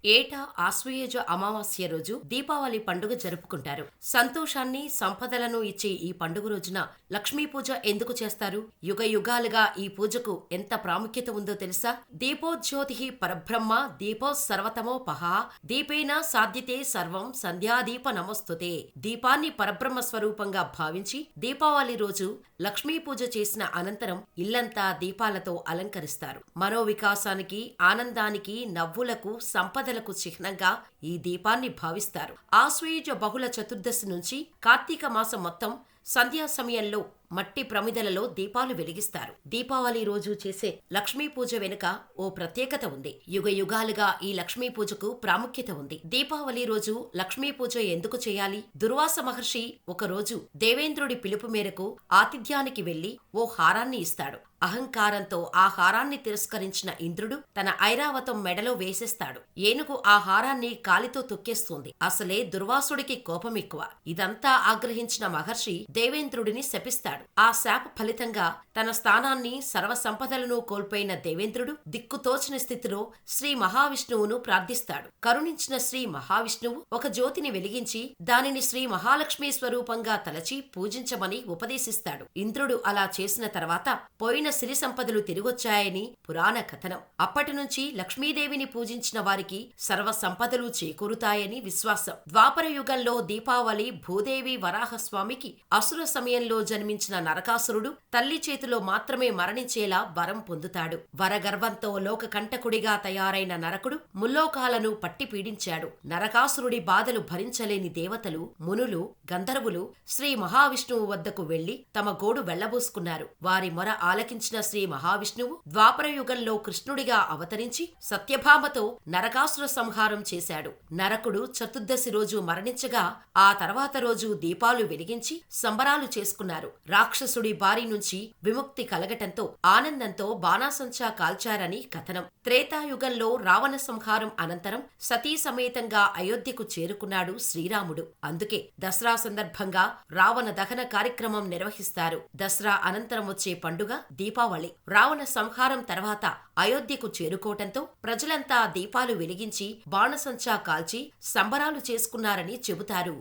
ఏటా ఆశ్వయుజ అమావాస్య రోజు దీపావళి పండుగ జరుపుకుంటారు. సంతోషాన్ని, సంపదలను ఇచ్చే ఈ పండుగ రోజున లక్ష్మీ పూజ ఎందుకు చేస్తారు? యుగ యుగాలుగా ఈ పూజకు ఎంత ప్రాముఖ్యత ఉందో తెలుసా? దీపోజ్యోతిః పరబ్రహ్మ దీపో సర్వతమోపహ దీపేన సాధ్యతే సర్వం సంధ్యాదీప నమస్తుతే. దీపాన్ని పరబ్రహ్మ స్వరూపంగా భావించి దీపావళి రోజు లక్ష్మీ పూజ చేసిన అనంతరం ఇల్లంతా దీపాలతో అలంకరిస్తారు. మనోవికాసానికి, ఆనందానికి, నవ్వులకు, సంపదలకు చిహ్నంగా ఈ దీపాన్ని భావిస్తారు. ఆశ్వయుజ బహుళ చతుర్దశి నుంచి కార్తీక మాసం మొత్తం సంధ్యా సమయంలో మట్టి ప్రమిదలలో దీపాలు వెలిగిస్తారు. దీపావళి రోజు చేసే లక్ష్మీ పూజ వెనుక ఓ ప్రత్యేకత ఉంది. యుగ యుగాలుగా ఈ లక్ష్మీ పూజకు ప్రాముఖ్యత ఉంది. దీపావళి రోజు లక్ష్మీ పూజ ఎందుకు చేయాలి? దుర్వాస మహర్షి ఒకరోజు దేవేంద్రుడి పిలుపు మేరకు ఆతిథ్యానికి వెళ్లి ఓ హారాన్ని ఇస్తాడు. అహంకారంతో ఆ హారాన్ని తిరస్కరించిన ఇంద్రుడు తన ఐరావతం మెడలో వేసేస్తాడు. ఏనుగు ఆ హారాన్ని కాలితో తొక్కేస్తుంది. అసలే దుర్వాసుడికి కోపం ఎక్కువ. ఇదంతా ఆగ్రహించిన మహర్షి దేవేంద్రుడిని శపిస్తాడు. ఆ శాప ఫలితంగా తన స్థానాన్ని, సర్వ సంపదలను కోల్పోయిన దేవేంద్రుడు దిక్కుతోచని స్థితిలో శ్రీ మహావిష్ణువును ప్రార్థిస్తాడు. కరుణించిన శ్రీ మహావిష్ణువు ఒక జ్యోతిని వెలిగించి దానిని శ్రీ మహాలక్ష్మి స్వరూపంగా తలచి పూజించమని ఉపదేశిస్తాడు. ఇంద్రుడు అలా చేసిన తర్వాత పోయిన సిరి సంపదలు తిరిగొచ్చాయని పురాణ కథనం. అప్పటినుంచి లక్ష్మీదేవిని పూజించిన వారికి సర్వ సంపదలు చేకూరుతాయని విశ్వాసం. ద్వాపర యుగంలో దీపావళి భూదేవి వరాహస్వామికి అసుర సమయంలో జన్మించిన నరకాసురుడు తల్లి చేతిలో మాత్రమే మరణించేలా వరం పొందుతాడు. వరగర్వంతో లోకకంటకుడిగా తయారైన నరకుడు ముల్లోకాలను పట్టి పీడించాడు. నరకాసురుడి బాధలు భరించలేని దేవతలు, మునులు, గంధర్వులు శ్రీ మహావిష్ణువు వద్దకు వెళ్లి తమ గోడు వెళ్లబోసుకున్నారు. వారి మొర ఆలకించిన శ్రీ మహావిష్ణువు ద్వాపర యుగంలో కృష్ణుడిగా అవతరించి సత్యభామతో నరకాసుర సంహారం చేశాడు. నరకుడు చతుర్దశి రోజు మరణించగా ఆ తర్వాత రోజు దీపాలు వెలిగించి సంబరాలు చేసుకున్నారు. రాక్షసుడి బారి నుంచి విముక్తి కలగటంతో ఆనందంతో బాణాసంచా కాల్చారని కథనం. త్రేతాయుగంలో రావణ సంహారం అనంతరం సతీ సమేతంగా అయోధ్యకు చేరుకున్నాడు శ్రీరాముడు. అందుకే దసరా సందర్భంగా రావణ దహన కార్యక్రమం నిర్వహిస్తారు. దసరా అనంతరం వచ్చే పండుగ దీపావళి. రావణ సంహారం తర్వాత అయోధ్యకు చేరుకోవటంతో ప్రజలంతా దీపాలు వెలిగించి బాణసంచా కాల్చి సంబరాలు చేసుకున్నారని చెబుతారు.